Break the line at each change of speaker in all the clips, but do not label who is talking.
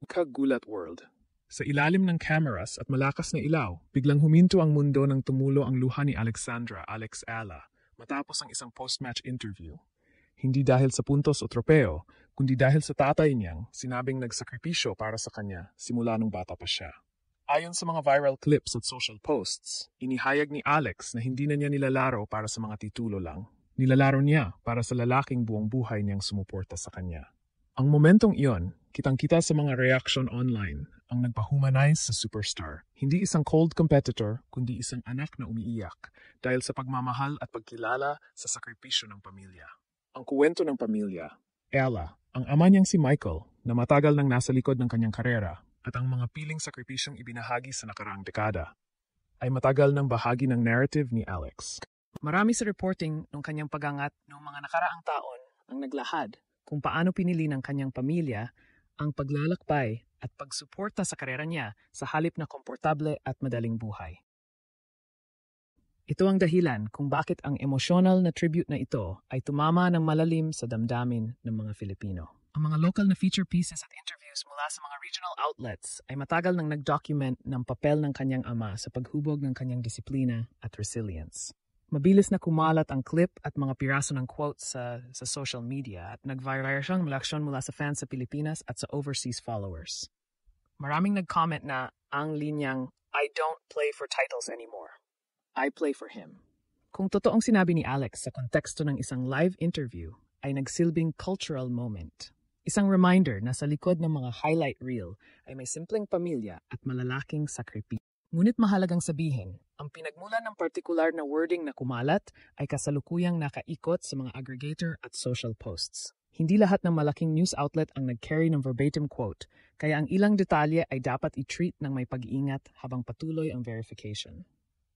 Kagulat World. Sa ilalim ng cameras at malakas na ilaw, biglang huminto ang mundo nang tumulo ang luha ni Alexandra Alex Ala matapos ang isang post-match interview. Hindi dahil sa puntos o tropeo, kundi dahil sa tatay niyang sinabing nagsakripisyo para sa kanya simula nung bata pa siya. Ayon sa mga viral clips at social posts, inihayag ni Alex na hindi na niya nilalaro para sa mga titulo lang. Nilalaro niya para sa lalaking buong buhay niyang sumuporta sa kanya. Ang momentong iyon, kitang-kita sa mga reaction online, ang nagpahumanize sa superstar. Hindi isang cold competitor, kundi isang anak na umiiyak dahil sa pagmamahal at pagkilala sa sakripisyo ng pamilya. Ang kuwento ng pamilya, Ella, ang ama niyang si Michael, na matagal nang nasa likod ng kanyang karera, at ang mga piling sakripisyong ibinahagi sa nakaraang dekada, ay matagal ng bahagi ng narrative ni Alex. Marami sa reporting ng kanyang pagangat noong mga nakaraang taon ang naglahad kung paano pinili ng kanyang pamilya ang paglalakbay at pagsuporta sa karera niya sa halip na komportable at madaling buhay. Ito ang dahilan kung bakit ang emosyonal na tribute na ito ay tumama ng malalim sa damdamin ng mga Filipino. Ang mga local na feature pieces at interviews mula sa mga regional outlets ay matagal nang nag-document ng papel ng kanyang ama sa paghubog ng kanyang disiplina at resilience. Mabilis na kumalat ang clip at mga piraso ng quotes sa social media at nag-viral siyang reaksyon mula sa fans sa Pilipinas at sa overseas followers. Maraming nag-comment na ang linyang, "I don't play for titles anymore. I play for him." Kung totoong sinabi ni Alex sa konteksto ng isang live interview, ay nagsilbing cultural moment. Isang reminder na sa likod ng mga highlight reel ay may simpleng pamilya at malalaking sakripisyo. Ngunit mahalagang sabihin, ang pinagmulan ng partikular na wording na kumalat ay kasalukuyang nakaikot sa mga aggregator at social posts. Hindi lahat ng malaking news outlet ang nag-carry ng verbatim quote, kaya ang ilang detalye ay dapat i-treat ng may pag-iingat habang patuloy ang verification.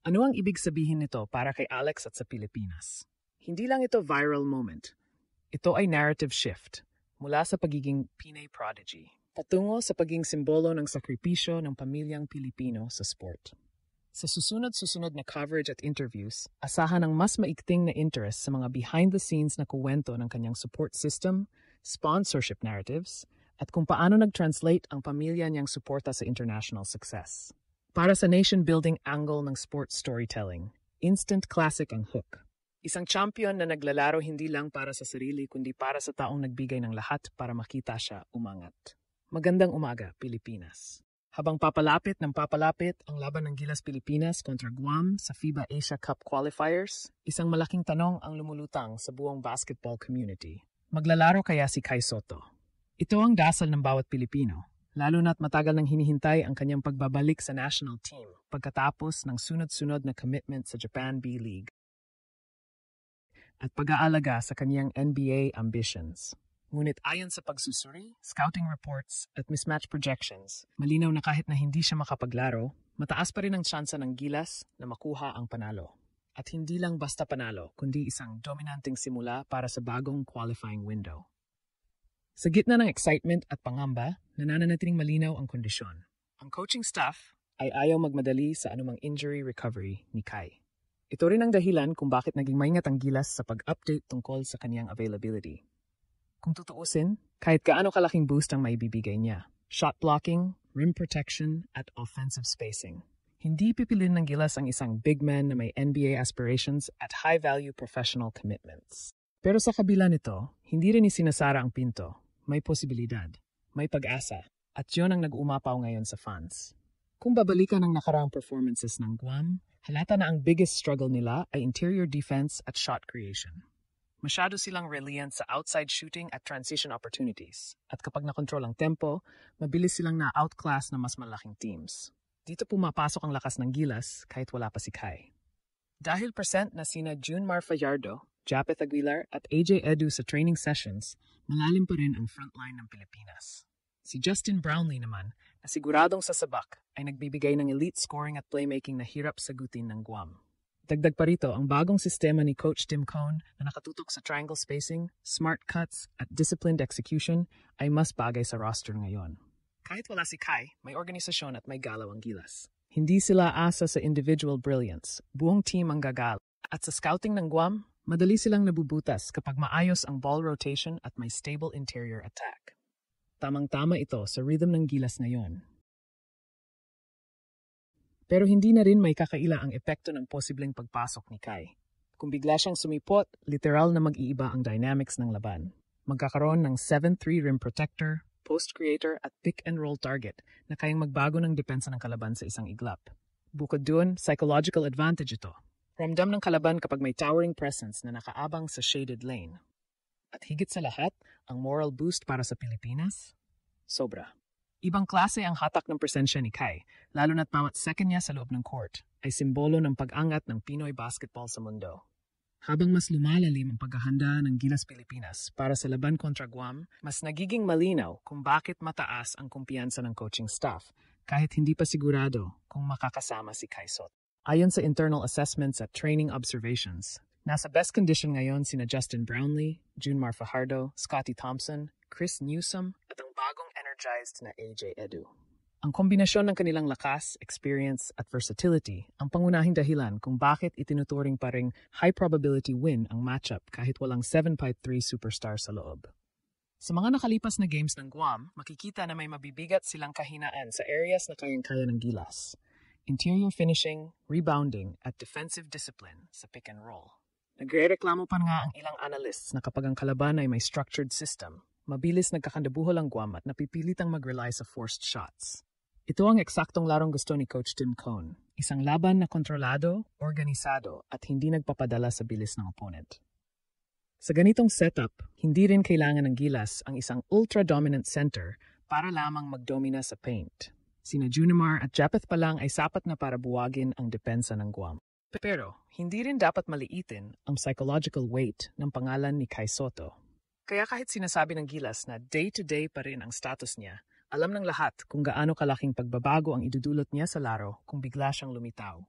Ano ang ibig sabihin nito para kay Alex at sa Pilipinas? Hindi lang ito viral moment. Ito ay narrative shift mula sa pagiging Pinay prodigy patungo sa pagiging simbolo ng sakripisyo ng pamilyang Pilipino sa sport. Sa susunod-susunod na coverage at interviews, asahan ang mas maikting na interest sa mga behind-the-scenes na kuwento ng kanyang support system, sponsorship narratives, at kung paano nag-translate ang pamilya niyang suporta sa international success. Para sa nation-building angle ng sports storytelling, instant classic ang Hook. Isang champion na naglalaro hindi lang para sa sarili kundi para sa taong nagbigay ng lahat para makita siya umangat. Magandang umaga, Pilipinas. Habang papalapit ng papalapit ang laban ng Gilas Pilipinas kontra Guam sa FIBA Asia Cup qualifiers, isang malaking tanong ang lumulutang sa buong basketball community. Maglalaro kaya si Kai Sotto? Ito ang dasal ng bawat Pilipino, lalo na't matagal nang hinihintay ang kanyang pagbabalik sa national team pagkatapos ng sunod-sunod na commitment sa Japan B-League at pag-aalaga sa kanyang NBA ambitions. Ngunit ayon sa pagsusuri, scouting reports at mismatch projections, malinaw na kahit na hindi siya makapaglaro, mataas pa rin ang tsansa ng Gilas na makuha ang panalo. At hindi lang basta panalo, kundi isang dominanteng simula para sa bagong qualifying window. Sa gitna ng excitement at pangamba, nananatiling malinaw ang kondisyon. Ang coaching staff ay ayaw magmadali sa anumang injury recovery ni Kai. Ito rin ang dahilan kung bakit naging maingat ang Gilas sa pag-update tungkol sa kaniyang availability. Kung tutuusin, kahit gaano kalaking boost ang maibibigay niya, shot blocking, rim protection, at offensive spacing, hindi pipilin ng Gilas ang isang big man na may NBA aspirations at high-value professional commitments. Pero sa kabila nito, hindi rin isinasara ang pinto. May posibilidad, may pag-asa, at yun ang nag-uumapaw ngayon sa fans. Kung babalikan ang nakaraang performances ng Guam, halata na ang biggest struggle nila ay interior defense at shot creation. Masyado silang reliant sa outside shooting at transition opportunities. At kapag nakontrol ang tempo, mabilis silang na-outclass ng mas malaking teams. Dito pumapasok ang lakas ng Gilas kahit wala pa si Kai. Dahil present na sina Junmar Fallardo, Japeth Aguilar at AJ Edu sa training sessions, malalim pa rin ang frontline ng Pilipinas. Si Justin Brownlee naman, na siguradong sasabak, ay nagbibigay ng elite scoring at playmaking na hirap sagutin ng Guam. Dagdag pa rito ang bagong sistema ni Coach Tim Cone na nakatutok sa triangle spacing, smart cuts at disciplined execution ay mas bagay sa roster ngayon. Kahit wala si Kai, may organisasyon at may galaw ang Gilas. Hindi sila asa sa individual brilliance, buong team ang gagal. At sa scouting ng Guam, madali silang nabubutas kapag maayos ang ball rotation at may stable interior attack.
tamang-tama ito sa rhythm ng Gilas ngayon. Pero hindi na rin may kakaila ang epekto ng posibleng pagpasok ni Kai. Kung bigla siyang sumipot, literal na mag-iiba ang dynamics ng laban. Magkakaroon ng 7-3 rim protector, post creator at pick and roll target na kayang magbago ng depensa ng kalaban sa isang iglap. Bukod dun, psychological advantage ito. Ramdam ng kalaban kapag may towering presence na nakaabang sa shaded lane. At higit sa lahat, ang moral boost para sa Pilipinas? Sobra. Ibang klase ang hatak ng presensya ni Kai, lalo na't bawat second niya sa loob ng court ay simbolo ng pag-angat ng Pinoy basketball sa mundo. Habang mas lumalalim ang paghahanda ng Gilas Pilipinas para sa laban kontra Guam, mas nagiging malinaw kung bakit mataas ang kumpiyansa ng coaching staff kahit hindi pa sigurado kung makakasama si Kai Sot. Ayon sa internal assessments at training observations, nasa best condition ngayon sina Justin Brownlee, Junmar Fajardo, Scottie Thompson, Chris Newsome at ang bagong energized na AJ Edu. Ang kombinasyon ng kanilang lakas, experience at versatility ang pangunahing dahilan kung bakit itinuturing pa ring high probability win ang matchup kahit walang 7'3" superstar sa loob. Sa mga nakalipas na games ng Guam, makikita na may mabibigat silang kahinaan sa areas na kayang-kaya ng Gilas. Interior finishing, rebounding at defensive discipline sa pick and roll. Nagre-reklamo pa nga ang ilang analysts na kapag ang kalaban ay may structured system, mabilis nagkakandabuhol ang Guam at napipilitang mag-rely sa forced shots. Ito ang eksaktong larong gusto ni Coach Tim Cone, isang laban na kontrolado, organisado at hindi nagpapadala sa bilis ng opponent. Sa ganitong setup, hindi rin kailangan ng Gilas ang isang ultra-dominant center para lamang magdomina sa paint. Sina Junimar at Japeth pa lang ay sapat na para buwagin ang depensa ng Guam. Pero, hindi rin dapat maliitin ang psychological weight ng pangalan ni Kai Sotto. Kaya kahit sinasabi ng Gilas na day-to-day pa rin ang status niya, alam ng lahat kung gaano kalaking pagbabago ang idudulot niya sa laro kung bigla siyang lumitaw.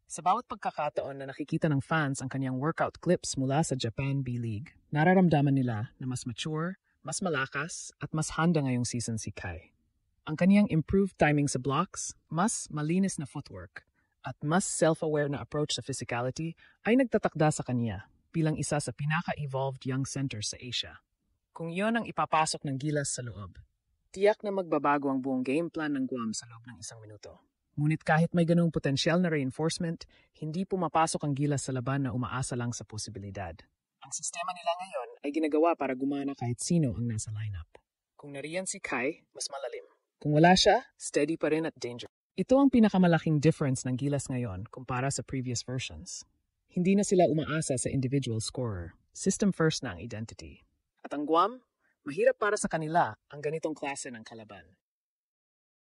Sa bawat pagkakataon na nakikita ng fans ang kanyang workout clips mula sa Japan B-League, nararamdaman nila na mas mature, mas malakas, at mas handa ngayong season si Kai. Ang kanyang improved timing sa blocks, mas malinis na footwork, at mas self-aware na approach sa physicality ay nagtatakda sa kanya bilang isa sa pinaka-evolved young centers sa Asia. Kung iyon ang ipapasok ng Gilas sa loob, tiyak na magbabago ang buong game plan ng Guam sa loob ng 1 minuto. Ngunit kahit may ganung potensyal na reinforcement, hindi pumapasok ang Gilas sa laban na umaasa lang sa posibilidad. Ang sistema nila ngayon ay ginagawa para gumana kahit sino ang nasa lineup. Kung nariyan si Kai, mas malalim. Kung wala siya, steady pa rin at danger. Ito ang pinakamalaking difference ng Gilas ngayon kumpara sa previous versions. Hindi na sila umaasa sa individual scorer. System first na ang identity. At ang Guam, mahirap para sa kanila ang ganitong klase ng kalaban.